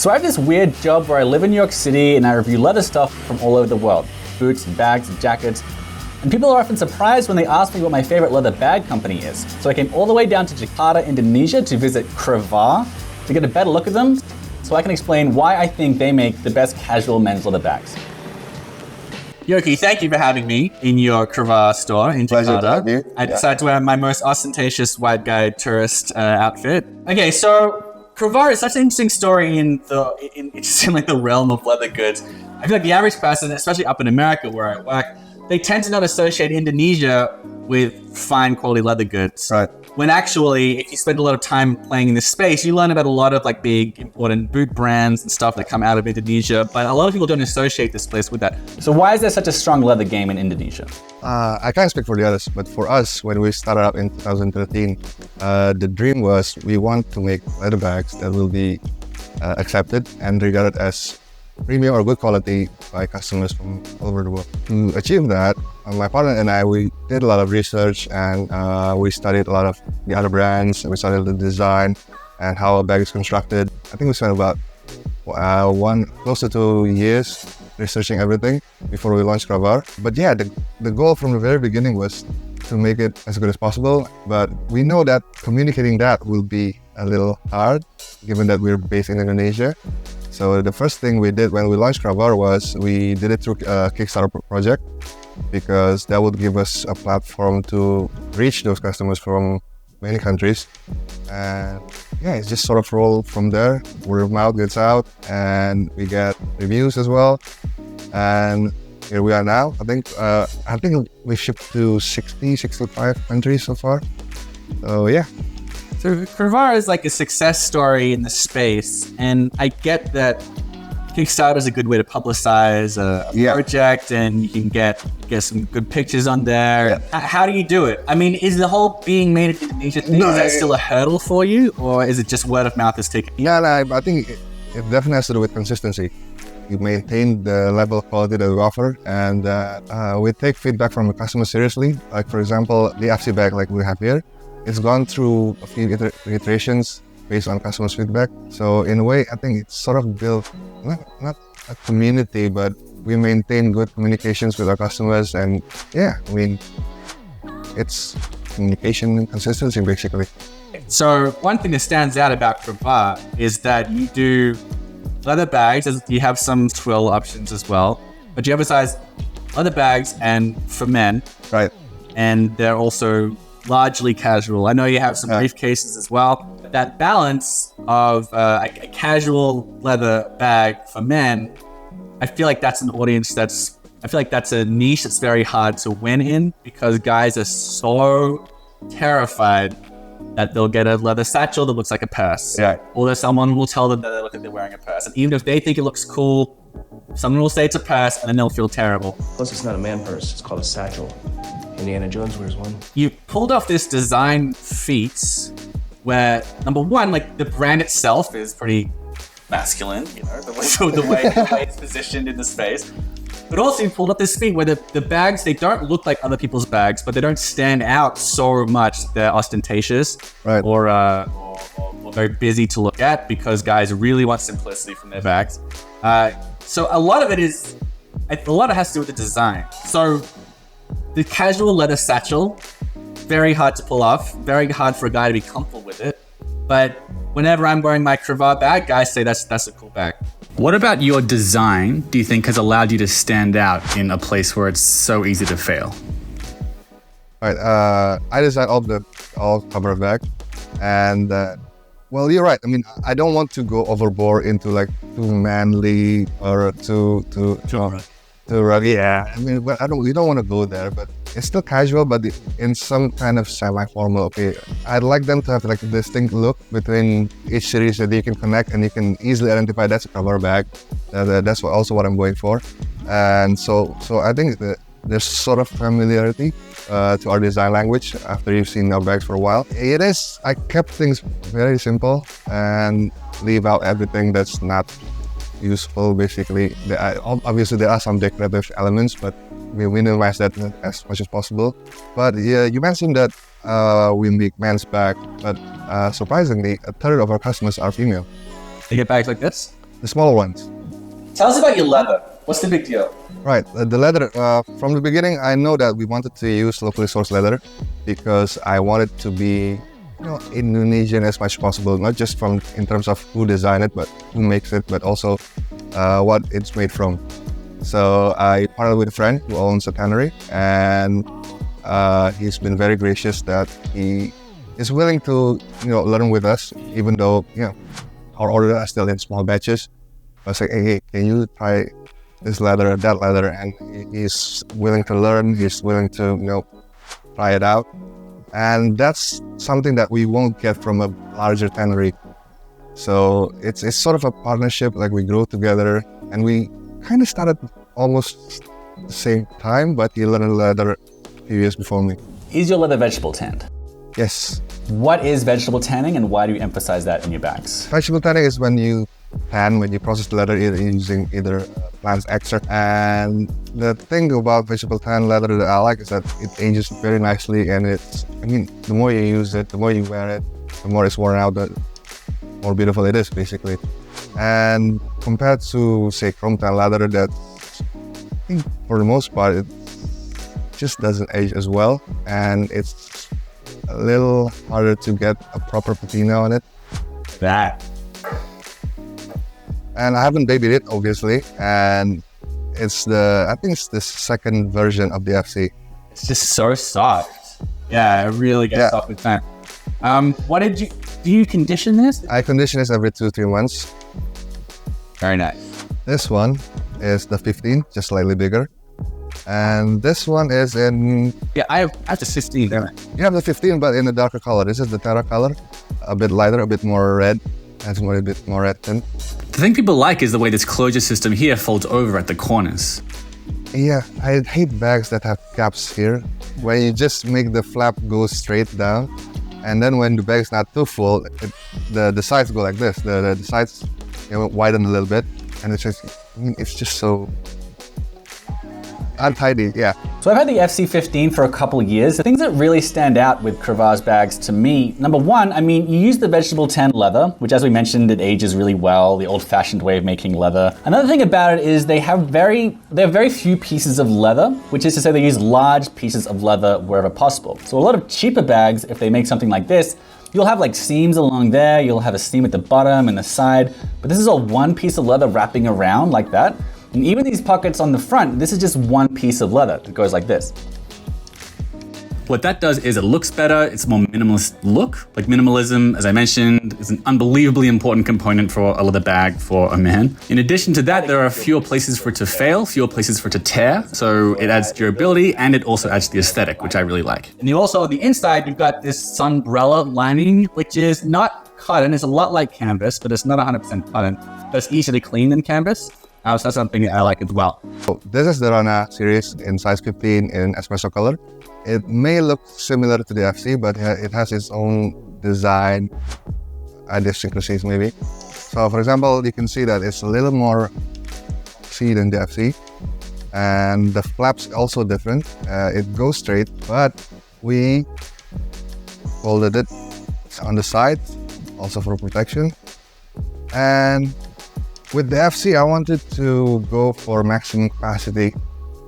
So I have this weird job where I live in New York City and I review leather stuff from all over the world. Boots, bags, jackets. And people are often surprised when they ask me what my favorite leather bag company is. So I came all the way down to Jakarta, Indonesia to visit Cravar to get a better look at them so I can explain why I think they make the best casual men's leather bags. Yoki, thank you for having me in your Cravar store in Jakarta. Pleasure to have you. I decided to wear my most ostentatious white guy tourist outfit. Okay, so Cravar is such an interesting story in the realm of leather goods. I feel like the average person, especially up in America where I work, they tend to not associate Indonesia with fine quality leather goods. Right. When actually, if you spend a lot of time playing in this space, you learn about a lot of like big important boot brands and stuff that come out of Indonesia, but a lot of people don't associate this place with that. So why is there such a strong leather game in Indonesia? I can't speak for the others, but for us, when we started up in 2013, the dream was we want to make leather bags that will be accepted and regarded as premium or good quality by customers from all over the world. To achieve that, my partner and I, we did a lot of research and we studied a lot of the other brands, and we studied the design and how a bag is constructed. I think we spent about close to 2 years researching everything before we launched Cravar. But yeah, the goal from the very beginning was to make it as good as possible. But we know that communicating that will be a little hard, given that we're based in Indonesia. So the first thing we did when we launched Cravar was we did it through a Kickstarter project, because that would give us a platform to reach those customers from many countries. And yeah, it's just sort of roll from there. Word of mouth gets out and we get reviews as well. And here we are now. I think we shipped to 65 countries so far. So yeah. So Cravar is like a success story in the space, and I get that Kickstarter is a good way to publicize a project, and you can get some good pictures on there. Yeah. How do you do it? I mean, is the whole being made in Indonesia thing, is that still a hurdle for you, or is it just word of mouth is taken? No, I think it definitely has to do with consistency. We maintain the level of quality that we offer, and we take feedback from the customer seriously. Like for example, the FC bag like we have here, it's gone through a few iterations based on customers' feedback. So in a way, I think it's sort of built, not a community, but we maintain good communications with our customers. And yeah, I mean, it's communication and consistency basically. So one thing that stands out about Cravar is that you do leather bags, you have some twill options as well, but you emphasize leather bags and for men. Right. And they're also largely casual. I know you have some briefcases as well. But that balance of a casual leather bag for men, I feel like that's an audience I feel like that's a niche that's very hard to win in, because guys are so terrified that they'll get a leather satchel that looks like a purse. Yeah. Or that someone will tell them that they look like they're wearing a purse. And even if they think it looks cool, someone will say it's a purse and then they'll feel terrible. Plus, it's not a man purse. It's called a satchel. Indiana Jones wears one. You pulled off this design feat where, number one, like the brand itself is pretty masculine, you know, the way it's positioned in the space. But also you pulled up this feat where the bags, they don't look like other people's bags, but they don't stand out so much that they're ostentatious, right, or very busy to look at, because guys really want simplicity from their bags. So a lot of it has to do with the design. So the casual leather satchel, very hard to pull off, very hard for a guy to be comfortable with it. But whenever I'm wearing my Cravar bag, guys say that's a cool bag. What about your design do you think has allowed you to stand out in a place where it's so easy to fail? Right, I designed all Cravar bag, and well, you're right. I mean, I don't want to go overboard into like too manly or too rugged. Yeah, I mean, we don't want to go there, but it's still casual, but in some kind of semi-formal. Okay, I'd like them to have like a distinct look between each series that you can connect and you can easily identify that's a Cravar bag. That's also what I'm going for, and so I think that there's sort of familiarity to our design language after you've seen our bags for a while. I kept things very simple and leave out everything that's not useful, basically. Obviously, there are some decorative elements, but we minimize that as much as possible. But yeah, you mentioned that we make men's bag, but surprisingly, a third of our customers are female. They get bags like this? the smaller ones. Tell us about your leather. What's the big deal? Right, the leather, from the beginning, I know that we wanted to use locally sourced leather because I wanted to be, Indonesian as much as possible, not just in terms of who designed it, but who makes it, but also what it's made from. So I partnered with a friend who owns a tannery, and he's been very gracious that he is willing to, learn with us, even though, our orders are still in small batches. I was like, hey, can you try this leather, that leather? And he's willing to learn. He's willing to, try it out. And that's something that we won't get from a larger tannery. So it's sort of a partnership, like we grow together, and we kind of started almost the same time, but he learned leather a few years before me. Is your leather vegetable tanned? Yes. What is vegetable tanning and why do you emphasize that in your bags? Vegetable tanning is when you process the leather using either plant extract. And the thing about vegetable tan leather that I like is that it ages very nicely, and the more you use it, the more you wear it, the more it's worn out, the more beautiful it is, basically. And compared to, say, chrome tan leather, that I think for the most part, it just doesn't age as well, and it's a little harder to get a proper patina on it. And I haven't babied it, obviously, and I think it's the second version of the FC. It's just so soft. Yeah, it really gets soft with time. Do you condition this? I condition this every 2-3 months. Very nice. This one is the 15, just slightly bigger. And this one is in... Yeah, I have the 15, don't I? You have the 15, but in a darker color. This is the Terra color, a bit lighter, a bit more red. Has a bit more red tint. The thing people like is the way this closure system here folds over at the corners. Yeah, I hate bags that have caps here, where you just make the flap go straight down, and then when the bag's not too full, the sides go like this. The sides widen a little bit, and it's just so untidy. Yeah. So I've had the FC15 for a couple of years. The things that really stand out with Cravar's bags to me, number one, you use the vegetable tan leather, which, as we mentioned, it ages really well, the old-fashioned way of making leather. Another thing about it is they have very few pieces of leather, which is to say they use large pieces of leather wherever possible. So a lot of cheaper bags, if they make something like this, you'll have like seams along there, you'll have a seam at the bottom and the side, but this is all one piece of leather wrapping around like that. And even these pockets on the front, this is just one piece of leather that goes like this. What that does is it looks better, it's a more minimalist look. Like minimalism, as I mentioned, is an unbelievably important component for a leather bag for a man. In addition to that, there are fewer places for it to fail, fewer places for it to tear. So it adds durability and it also adds the aesthetic, which I really like. And you also, on the inside, you've got this sunbrella lining, which is not cotton. It's a lot like canvas, but it's not 100% cotton. But it's easier to clean than canvas. So that's something I like as well. So this is the Rana series in size 15 in espresso color. It may look similar to the FC, but it has its own design idiosyncrasies maybe. So for example, you can see that it's a little more C than the FC. And the flap's also different. It goes straight, but we folded it on the side, also for protection. And with the FC, I wanted to go for maximum capacity.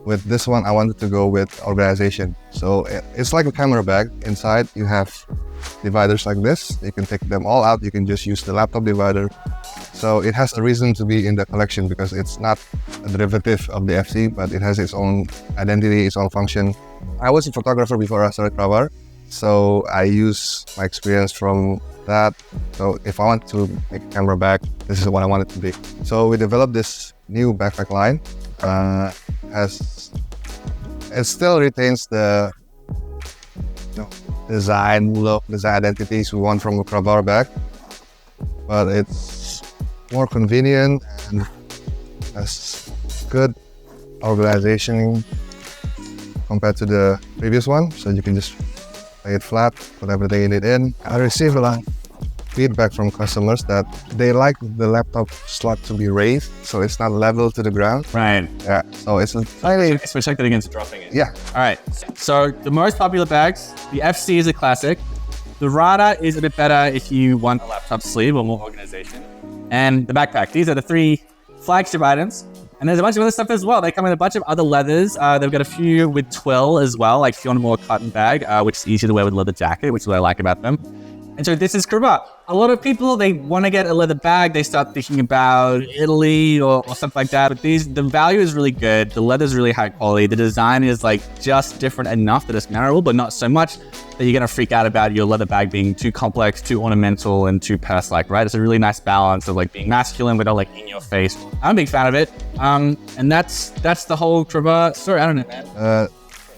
With this one, I wanted to go with organization. So it's like a camera bag. Inside, you have dividers like this. You can take them all out. You can just use the laptop divider. So it has a reason to be in the collection because it's not a derivative of the FC, but it has its own identity, its own function. I was a photographer before I started Cravar, so I use my experience from that. So if I want to make a camera bag, this is what I want it to be. So we developed this new backpack line. It still retains the design look, design identities we want from a Cravar bag, but it's more convenient and has good organization compared to the previous one. So you can just lay it flat, put everything in it in. I received a lot of feedback from customers that they like the laptop slot to be raised, so it's not level to the ground. Right. Yeah, so it's a tiny... It's protected against dropping it. Yeah. All right, so the most popular bags, the FC is a classic. The Rana is a bit better if you want a laptop sleeve or more organization. and the backpack. These are the 3 flagship items. And there's a bunch of other stuff as well. They come in a bunch of other leathers. They've got a few with twill as well, like if you want a more cotton bag, which is easier to wear with a leather jacket, which is what I like about them. And so this is Cravar. A lot of people, they want to get a leather bag. They start thinking about Italy or something like that. But the value is really good. The leather is really high quality. The design is like just different enough that it's memorable, but not so much that you're going to freak out about your leather bag being too complex, too ornamental, and too purse-like, right? It's a really nice balance of like being masculine, but not like in your face. I'm a big fan of it. And that's the whole Cravar story. I don't know, man.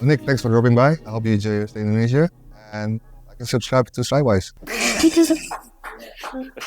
Nick, thanks for dropping by. I hope you enjoy your stay in Indonesia. And like and subscribe to Stridewise.